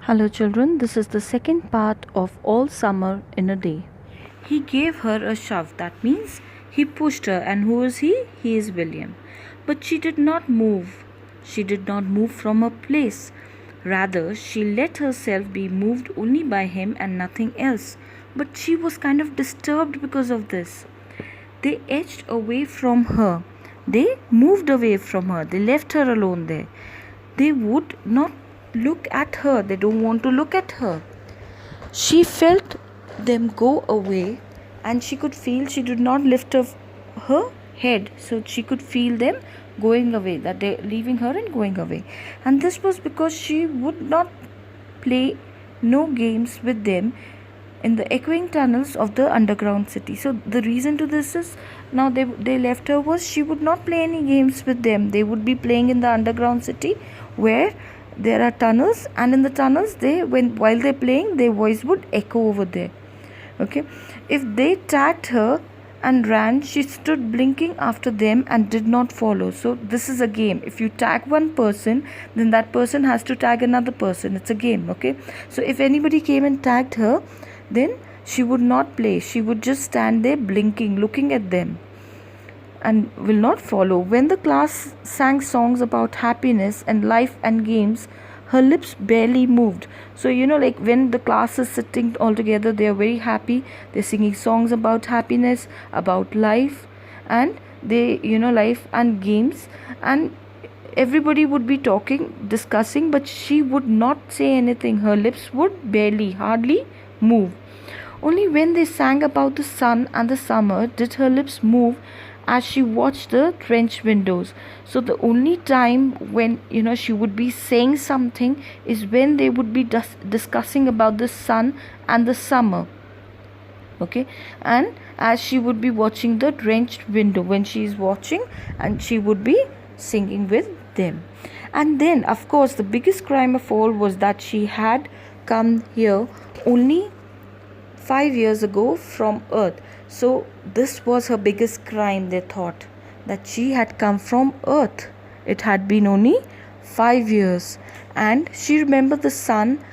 Hello, children. This is the second part of All Summer in a Day. He gave her a shove. That means he pushed her. And who is he? He is William. But she did not move. She did not move from her place. Rather, she let herself be moved only by him and nothing else. But she was kind of disturbed because of this. They edged away from her. They moved away from her. They left her alone there. They would not look at her. They don't want to look at her. She felt them go away and she could feel she did not lift her head. So she could feel them going away, that they leaving her and going away. And this was because she would not play no games with them in the echoing tunnels of the underground city. So the reason to this is now they left her was she would not play any games with them. They would be playing in the underground city where there are tunnels, and in the tunnels while they're playing, their voice would echo over there. Okay, if they tagged her and ran, she stood blinking after them and did not follow. So this is a game. If you tag one person, then that person has to tag another person. It's a game. Okay, so if anybody came and tagged her, then she would not play. She would just stand there blinking, looking at them, and will not follow. When the class sang songs about happiness and life and games, her lips barely moved. So, like when the class is sitting all together, they are very happy. They're singing songs about happiness, about life, and life and games. And everybody would be talking, discussing, but she would not say anything. Her lips would hardly move. Only when they sang about the sun and the summer did her lips move as she watched the drenched windows. So the only time when she would be saying something is when they would be discussing about the sun and the summer. Okay, and as she would be watching the drenched window, when she is watching, and she would be singing with them. And then of course the biggest crime of all was that she had come here only 5 years ago from Earth. So this was her biggest crime, they thought, that she had come from Earth. It had been only 5 years. And she remembered the sun,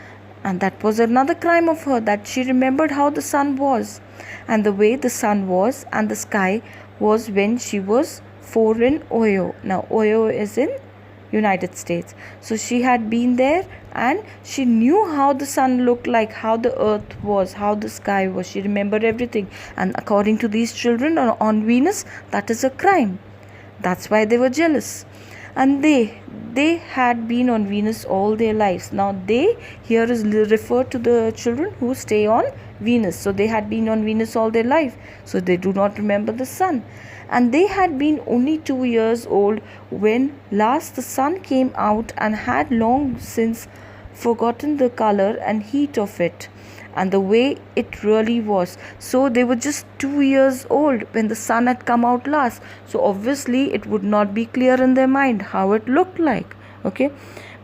and that was another crime of her, that she remembered how the sun was, and the way the sun was and the sky was when she was 4 in Ohio. Now Ohio is in United States. So she had been there and she knew how the sun looked like, how the earth was, how the sky was. She remembered everything. And according to these children on Venus, that is a crime. That's why they were jealous. And they had been on Venus all their lives. Now they here is referred to the children who stay on Venus. So they had been on Venus all their life. So they do not remember the sun. And they had been only 2 years old when last the sun came out and had long since forgotten the color and heat of it and the way it really was. So they were just 2 years old when the sun had come out last. So obviously it would not be clear in their mind how it looked like. Okay,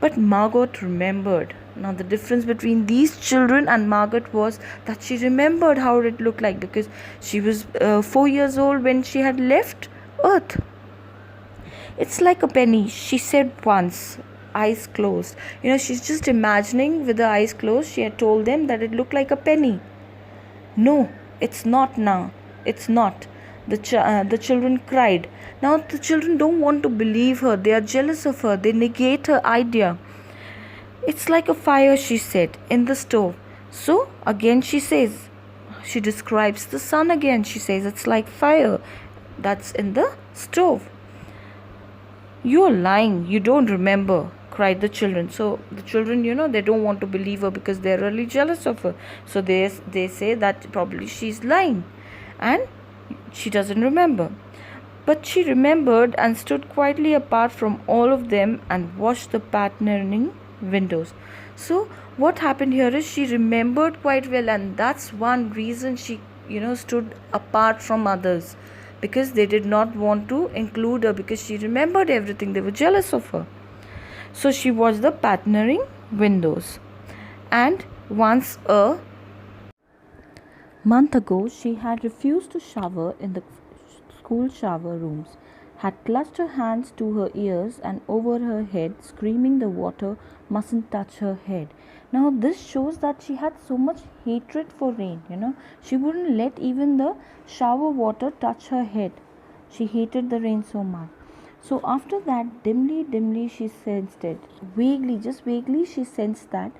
but Margot remembered. Now the difference between these children and Margot was that she remembered how it looked like, because she was 4 years old when she had left Earth. It's like a penny, she said once, eyes closed. She's just imagining with her eyes closed. She had told them that it looked like a penny. No, it's not now. It's not. The children cried. Now the children don't want to believe her. They are jealous of her. They negate her idea. It's like a fire, she said, in the stove. So again she says, she describes the sun again. She says it's like fire that's in the stove. You're lying. You don't remember, cried the children. So the children, they don't want to believe her because they're really jealous of her. So they say that probably she's lying and she doesn't remember. But she remembered and stood quietly apart from all of them and watched the patterning windows. So what happened here is she remembered quite well, and that's one reason she stood apart from others, because they did not want to include her, because she remembered everything. They were jealous of her. So she watched the patterning windows. And once a month ago, she had refused to shower in the school shower rooms, had clutched her hands to her ears and over her head, screaming the water mustn't touch her head. Now this shows that she had so much hatred for rain, She wouldn't let even the shower water touch her head. She hated the rain so much. So after that, dimly she sensed it. Vaguely, just vaguely, she sensed that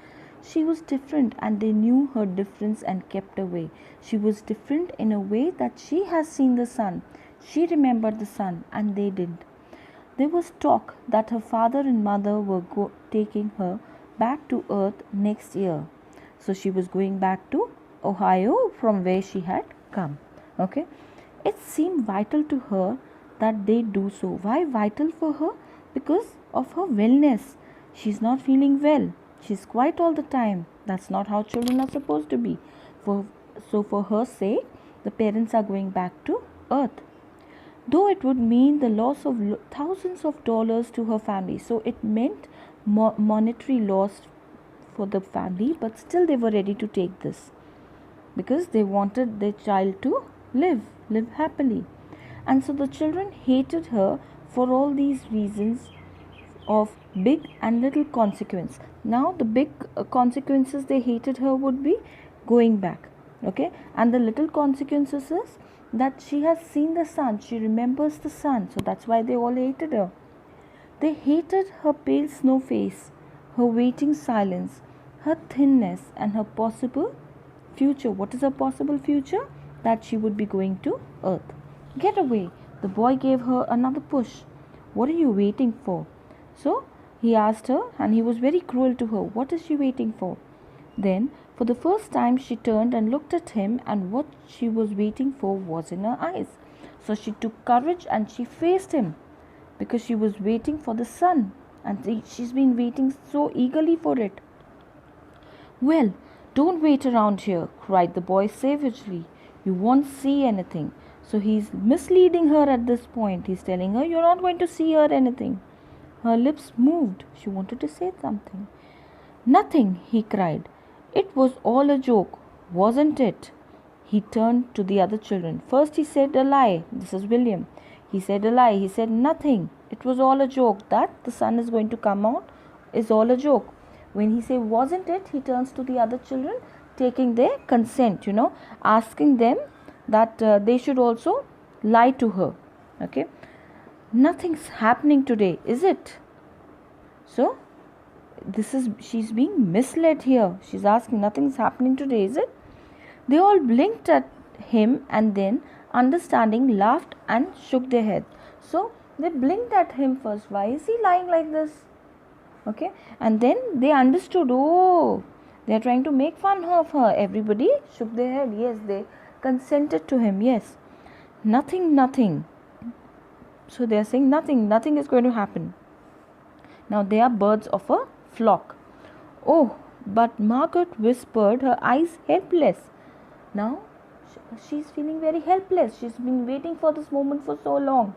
she was different, and they knew her difference and kept away. She was different in a way that she has seen the sun. She remembered the sun, and they didn't. There was talk that her father and mother were taking her back to Earth next year. So she was going back to Ohio from where she had come. Okay. It seemed vital to her that they do so. Why vital for her? Because of her wellness. She's not feeling well. She's quiet all the time. That's not how children are supposed to be. So for her sake, the parents are going back to Earth. Though it would mean the loss of thousands of dollars to her family. So it meant monetary loss for the family, but still they were ready to take this because they wanted their child to live happily. And so the children hated her for all these reasons of big and little consequence. Now the big consequences they hated her would be going back, okay, and the little consequences is that she has seen the sun, she remembers the sun, so that's why they all hated her. They hated her pale snow face, her waiting silence, her thinness, and her possible future. What is her possible future? That she would be going to Earth. Get away. The boy gave her another push. What are you waiting for? So he asked her, and he was very cruel to her. What is she waiting for? Then, for the first time, she turned and looked at him, and what she was waiting for was in her eyes. So she took courage and she faced him because she was waiting for the sun, and she's been waiting so eagerly for it. Well, don't wait around here, cried the boy savagely. You won't see anything. So he's misleading her at this point. He's telling her, you're not going to see her anything. Her lips moved. She wanted to say something. Nothing, he cried. It was all a joke, wasn't it? He turned to the other children. First he said a lie. This is William. He said a lie. He said nothing. It was all a joke. That the sun is going to come out is all a joke. When he said wasn't it, he turns to the other children, taking their consent, asking them that they should also lie to her. Okay. Nothing's happening today, is it? So she's being misled here. She's asking, nothing's happening today, is it? They all blinked at him and then, understanding, laughed and shook their heads. So they blinked at him first. Why is he lying like this? Okay, and then they understood, oh, they are trying to make fun of her. Everybody shook their head. Yes, they consented to him. Yes, nothing. So they are saying nothing is going to happen. Now they are birds of a flock. Oh, but Margaret whispered, her eyes helpless. Now she's feeling very helpless. She's been waiting for this moment for so long.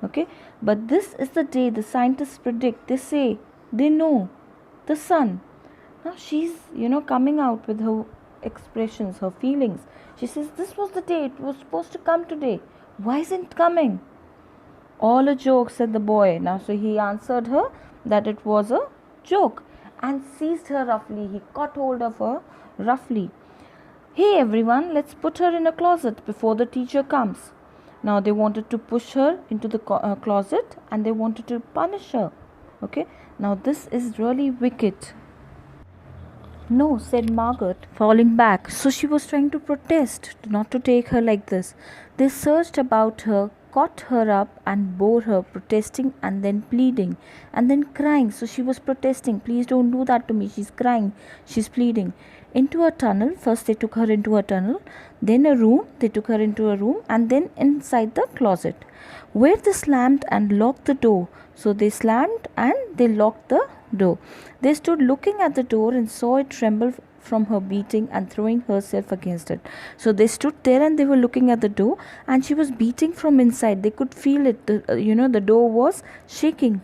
Okay, but this is the day the scientists predict. They say, they know, the sun. Now she's, coming out with her expressions, her feelings. She says, this was the day, it was supposed to come today. Why isn't it coming? All a joke, said the boy. Now so he answered her that it was a joke and seized her roughly. He caught hold of her roughly. Hey everyone, let's put her in a closet before the teacher comes. Now they wanted to push her into the closet and they wanted to punish her. Okay, now this is really wicked. No, said Margaret, falling back. So she was trying to protest, not to take her like this. They surged about her, caught her up and bore her, protesting and then pleading and then crying. So she was protesting, please don't do that to me. She's crying, she's pleading. Into a tunnel. First they took her into a tunnel, then a room. They took her into a room and then inside the closet, where they slammed and locked the door. So they slammed and they locked the door. They stood looking at the door and saw it tremble from her beating and throwing herself against it. So they stood there and they were looking at the door and she was beating from inside. They could feel it. The door was shaking.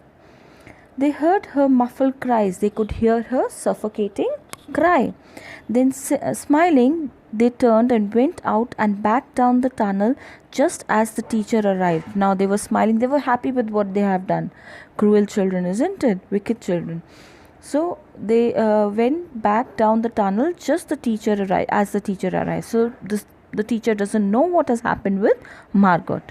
They heard her muffled cries. They could hear her suffocating cry. Then smiling, they turned and went out and back down the tunnel just as the teacher arrived. Now they were smiling. They were happy with what they have done. Cruel children, isn't it? Wicked children. So they went back down the tunnel just the teacher arrived as the teacher arrived. So the teacher doesn't know what has happened with Margot.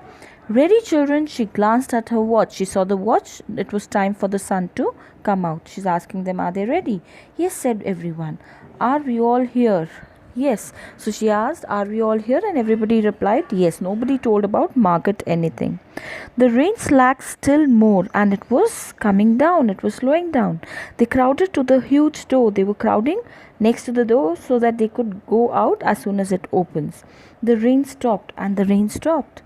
Ready, children? She glanced at her watch. She saw the watch. It was time for the sun to come out. She's asking them, are they ready? Yes, said everyone. Are we all here? Yes. So she asked, are we all here? And everybody replied, yes. Nobody told about Margot anything. The rain slacked still more and it was coming down. It was slowing down. They crowded to the huge door. They were crowding next to the door so that they could go out as soon as it opens. The rain stopped and the rain stopped.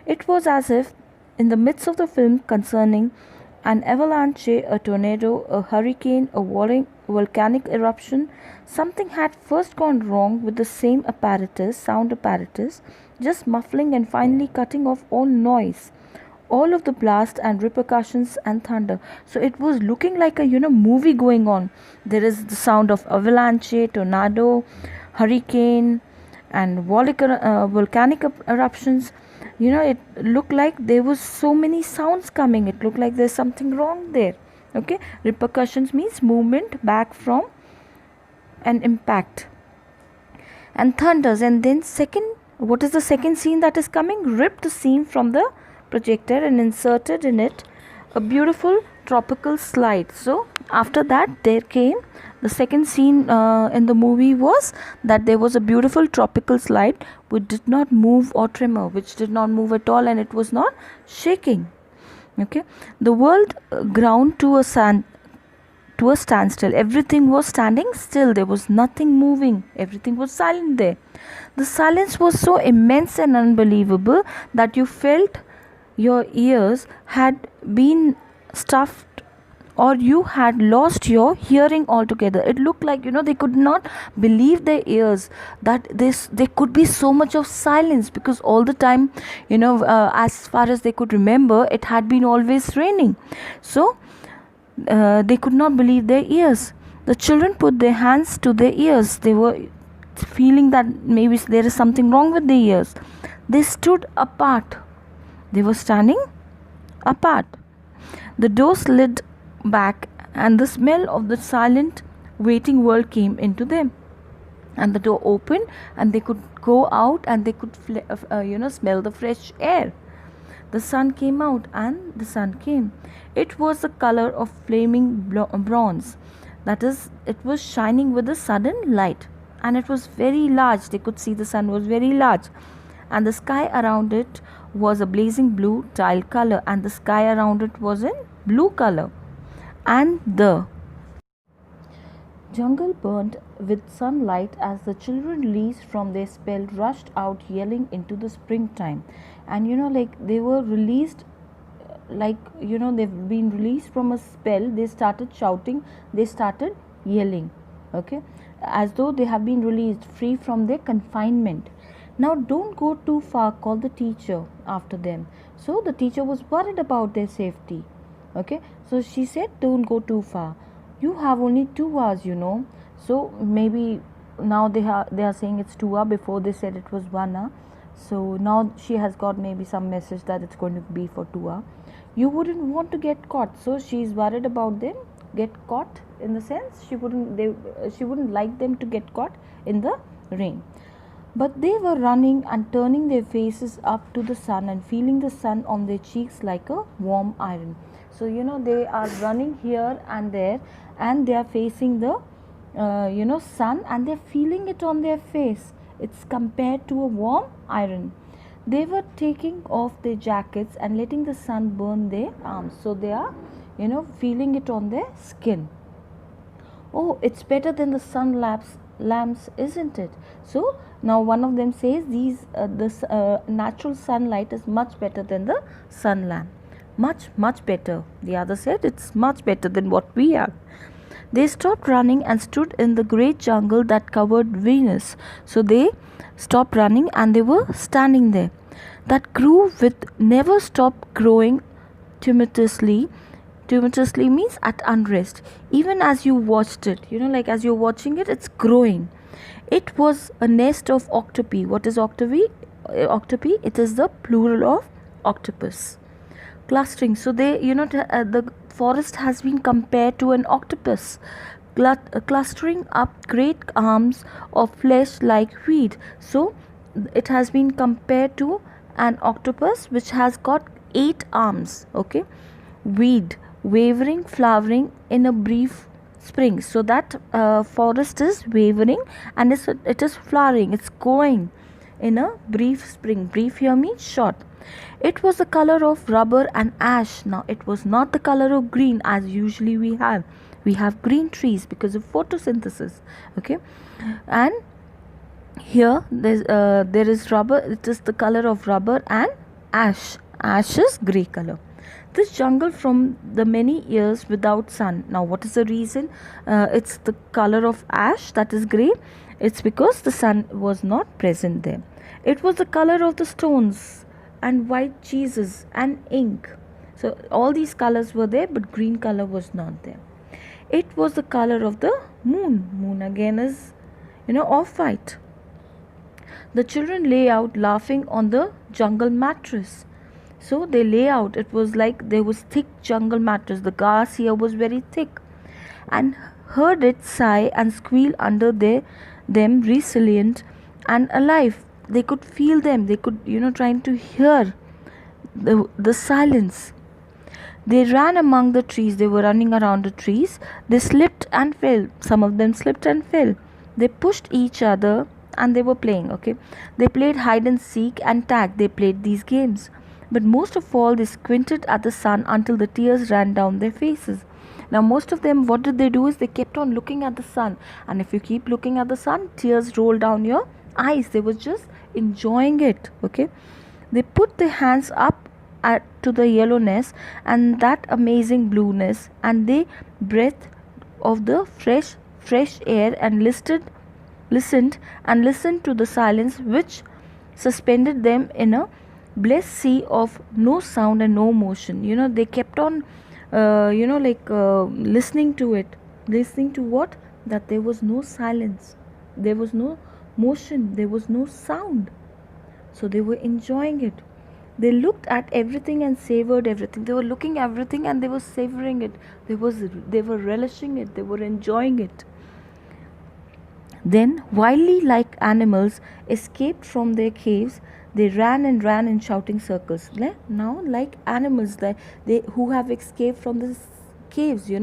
It was as if, in the midst of the film concerning an avalanche, a tornado, a hurricane, a volcanic eruption, something had first gone wrong with the same apparatus, sound apparatus, just muffling and finally cutting off all noise, all of the blast and repercussions and thunder. So it was looking like a movie going on. There is the sound of avalanche, tornado, hurricane, and volcanic eruptions. It looked like there was so many sounds coming. It looked like there's something wrong there. Okay, repercussions means movement back from an impact, and thunders. And then what is the second scene that is coming? Ripped the scene from the projector and inserted in it a beautiful tropical slide. So after that, there came the second scene in the movie was that there was a beautiful tropical slide which did not move or tremor, which did not move at all, and it was not shaking. Okay, the world ground to a standstill. Everything was standing still. There was nothing moving. Everything was silent there. The silence was so immense and unbelievable that you felt your ears had been stuffed, or you had lost your hearing altogether. It looked like they could not believe their ears that there could be so much of silence, because all the time, as far as they could remember, it had been always raining. So they could not believe their ears. The children put their hands to their ears. They were feeling that maybe there is something wrong with their ears. They stood apart. They were standing apart. The door slid back and the smell of the silent waiting world came into them, and the door opened and they could go out and they could smell the fresh air. The sun came out and the sun came. It was the color of flaming bronze. That is, it was shining with a sudden light, and it was very large. They could see the sun was very large, and the sky around it was a blazing blue tile color, and the sky around it was in blue color, and the jungle burned with sunlight as the children, released from their spell, rushed out yelling into the springtime. And they were released, they've been released from a spell. They started shouting, they started yelling, okay, as though they have been released, free from their confinement. Now don't go too far, called the teacher after them. So the teacher was worried about their safety. Okay, so she said, don't go too far. You have only 2 hours, So maybe now they are saying it's 2 hours. Before they said it was 1 hour. So now she has got maybe some message that it's going to be for 2 hours. You wouldn't want to get caught. So she's worried about them get caught, in the sense she wouldn't like them to get caught in the rain. But they were running and turning their faces up to the sun and feeling the sun on their cheeks like a warm iron. So they are running here and there, and they are facing the sun, and they're feeling it on their face. It's compared to a warm iron. They were taking off their jackets and letting the sun burn their arms. So they are feeling it on their skin. Oh, it's better than the sun lamps, isn't it? So now one of them says this natural sunlight is much better than the sun lamp. Much better. The other said it's much better than what we have. They stopped running and stood in the great jungle that covered Venus. So they stopped running and they were standing there. That grew with never stopped growing tumultuously. Tumultuously means at unrest. Even as you watched it, like as you're watching it, it's growing. It was a nest of octopi. What is octopi? It is the plural of octopus. Clustering. So they, the forest has been compared to an octopus, clustering up great arms of flesh like weed. So, it has been compared to an octopus which has got 8 arms. Okay, weed, wavering, flowering in a brief spring. So that forest is wavering and it is flowering. It's growing in a brief spring. Brief here means short. It was the color of rubber and ash. Now it was not the color of green as usually we have. We have green trees because of photosynthesis. Okay, and here there is rubber. It is the color of rubber and ash. Ash is grey color. This jungle from the many years without sun. Now what is the reason? It's the color of ash, that is grey. It's because the sun was not present there. It was the color of the stones and white cheeses and ink. So all these colors were there, but green color was not there. It was the color of the moon. Moon again is, off white. The children lay out laughing on the jungle mattress. So they lay out. It was like there was thick jungle mattress. The grass here was very thick, and heard it sigh and squeal under them, resilient and alive. They could feel them. They could, trying to hear the silence. They ran among the trees. They were running around the trees. They slipped and fell. Some of them slipped and fell. They pushed each other and they were playing. Okay, they played hide and seek and tag. They played these games. But most of all, they squinted at the sun until the tears ran down their faces. Now, most of them, what did they do is they kept on looking at the sun. And if you keep looking at the sun, tears roll down your eyes. They were just enjoying it. Okay, they put their hands up to the yellowness and that amazing blueness, and they breathed of the fresh air and listened to the silence which suspended them in a blessed sea of no sound and no motion. They kept on listening to it. Listening to what? That there was no silence, there was no motion, there was no sound. So they were enjoying it. They looked at everything and savored everything. They were looking at everything and they were savoring it. They were relishing it. They were enjoying it. Then, wildly like animals escaped from their caves, they ran in shouting circles. Now, like animals, they who have escaped from the caves, they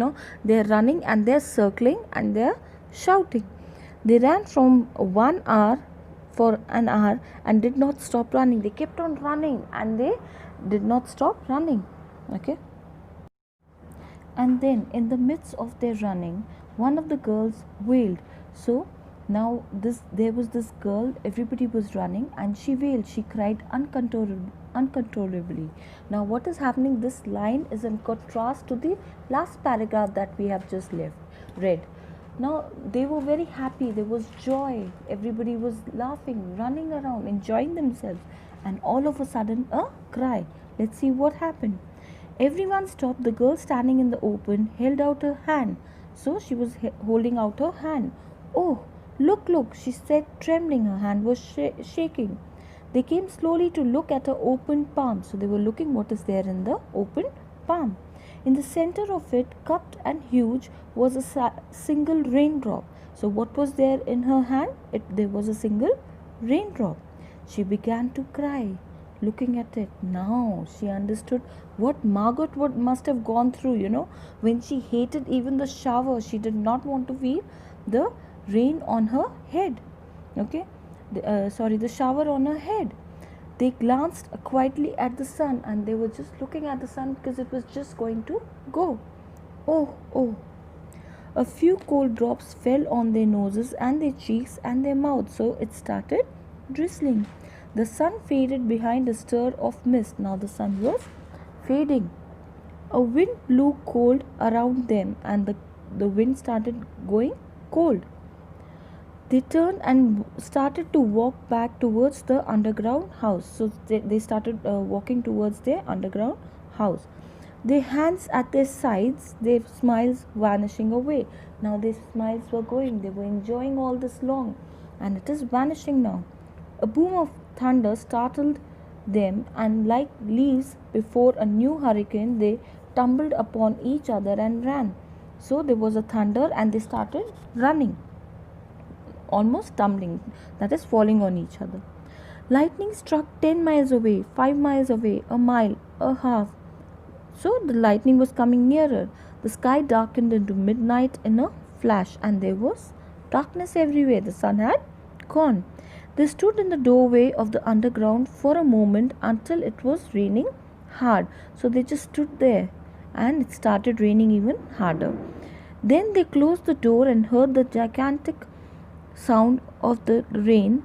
are running and they are circling and they are shouting. They ran for an hour and did not stop running. They kept on running and they did not stop running. Okay. And then, in the midst of their running, one of the girls wailed. So now there was this girl, everybody was running and she wailed, she cried uncontrollably. Now what is happening? This line is in contrast to the last paragraph that we have just read. Now they were very happy, there was joy, everybody was laughing, running around, enjoying themselves, and all of a sudden a cry. Let's see what happened. Everyone stopped. The girl standing in the open held out her hand. So she was holding out her hand. Oh, look, she said, trembling. Her hand was shaking. They came slowly to look at her open palm. So they were looking what is there in the open palm. In the center of it, cupped and huge, was a single raindrop. So what was there in her hand? There was a single raindrop. She began to cry, looking at it. Now she understood what Margot must have gone through, when she hated even the shower. She did not want to feel the rain on her head. Okay, the shower on her head. They glanced quietly at the sun and they were just looking at the sun because it was just going to go. Oh. A few cold drops fell on their noses and their cheeks and their mouths, so it started drizzling. The sun faded behind a stir of mist. Now the sun was fading. A wind blew cold around them and the wind started going cold. They turned and started to walk back towards the underground house. So they started walking towards their underground house. Their hands at their sides, their smiles vanishing away. Now their smiles were going. They were enjoying all this long. And it is vanishing now. A boom of thunder startled them, and like leaves before a new hurricane, they tumbled upon each other and ran. So there was a thunder and they started running, almost tumbling, that is, falling on each other. Lightning struck 10 miles away, 5 miles away, a mile, a half. So the lightning was coming nearer. The sky darkened into midnight in a flash, and there was darkness everywhere. The sun had gone. They stood in the doorway of the underground for a moment until it was raining hard. So they just stood there, and it started raining even harder. Then they closed the door and heard the gigantic sound of the rain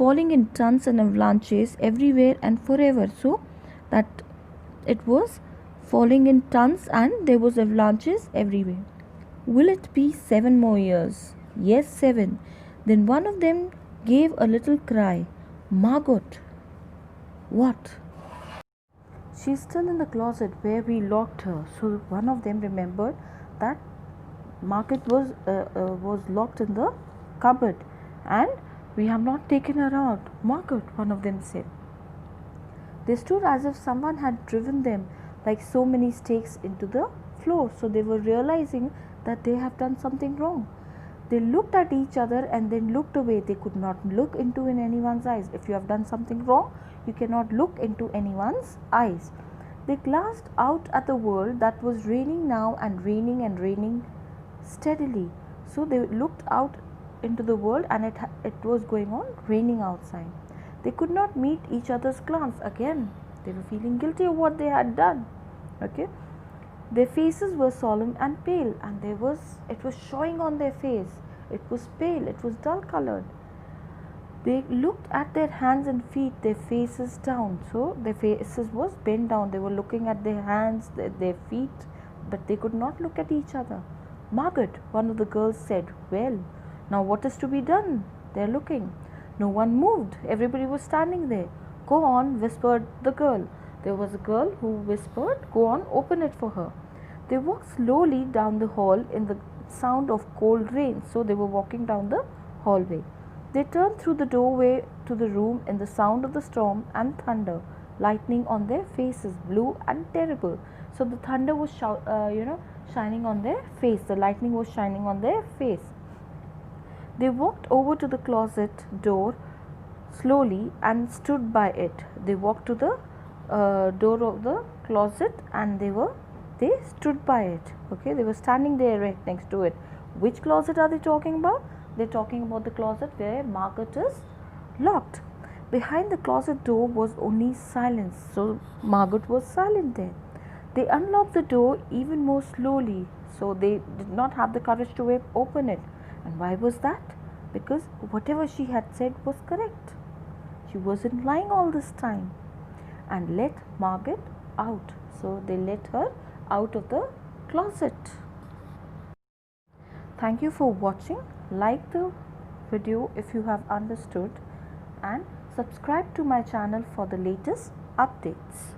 falling in tons and avalanches everywhere and forever. So that it was falling in tons and there was avalanches everywhere. Will it be 7 more years? Yes, 7. Then one of them gave a little cry. Margot. What? She's still in the closet where we locked her. So one of them remembered that Margot was locked in the cupboard and we have not taken her out. Margot, one of them said. They stood as if someone had driven them like so many stakes into the floor. So they were realizing that they have done something wrong. They looked at each other and then looked away. They could not look into in anyone's eyes. If you have done something wrong, you cannot look into anyone's eyes. They glanced out at the world that was raining now and raining steadily. So they looked out into the world and it was going on raining outside. They could not meet each other's glance. Again, they were feeling guilty of what they had done. Okay, their faces were solemn and pale, and it was showing on their face. It was pale, it was dull colored. They looked at their hands and feet, their faces down. So their faces was bent down. They were looking at their hands, their feet, but they could not look at each other. Margaret, one of the girls said, well, now what is to be done? They're looking. No one moved. Everybody was standing there. Go on, whispered the girl. There was a girl who whispered, go on, open it for her. They walked slowly down the hall in the sound of cold rain. So they were walking down the hallway. They turned through the doorway to the room in the sound of the storm and thunder, lightning on their faces, blue and terrible. So the thunder was shining on their face. The lightning was shining on their face. They walked over to the closet door slowly and stood by it. They walked to the door of the closet and they stood by it. Okay, they were standing there right next to it. Which closet are they talking about? They're talking about the closet where Margaret is locked. Behind the closet door was only silence. So Margaret was silent there. They unlocked the door even more slowly. So they did not have the courage to open it. And why was that? Because whatever she had said was correct. She wasn't lying all this time. And let Margaret out. So they let her out of the closet. Thank you for watching. Like the video if you have understood and subscribe to my channel for the latest updates.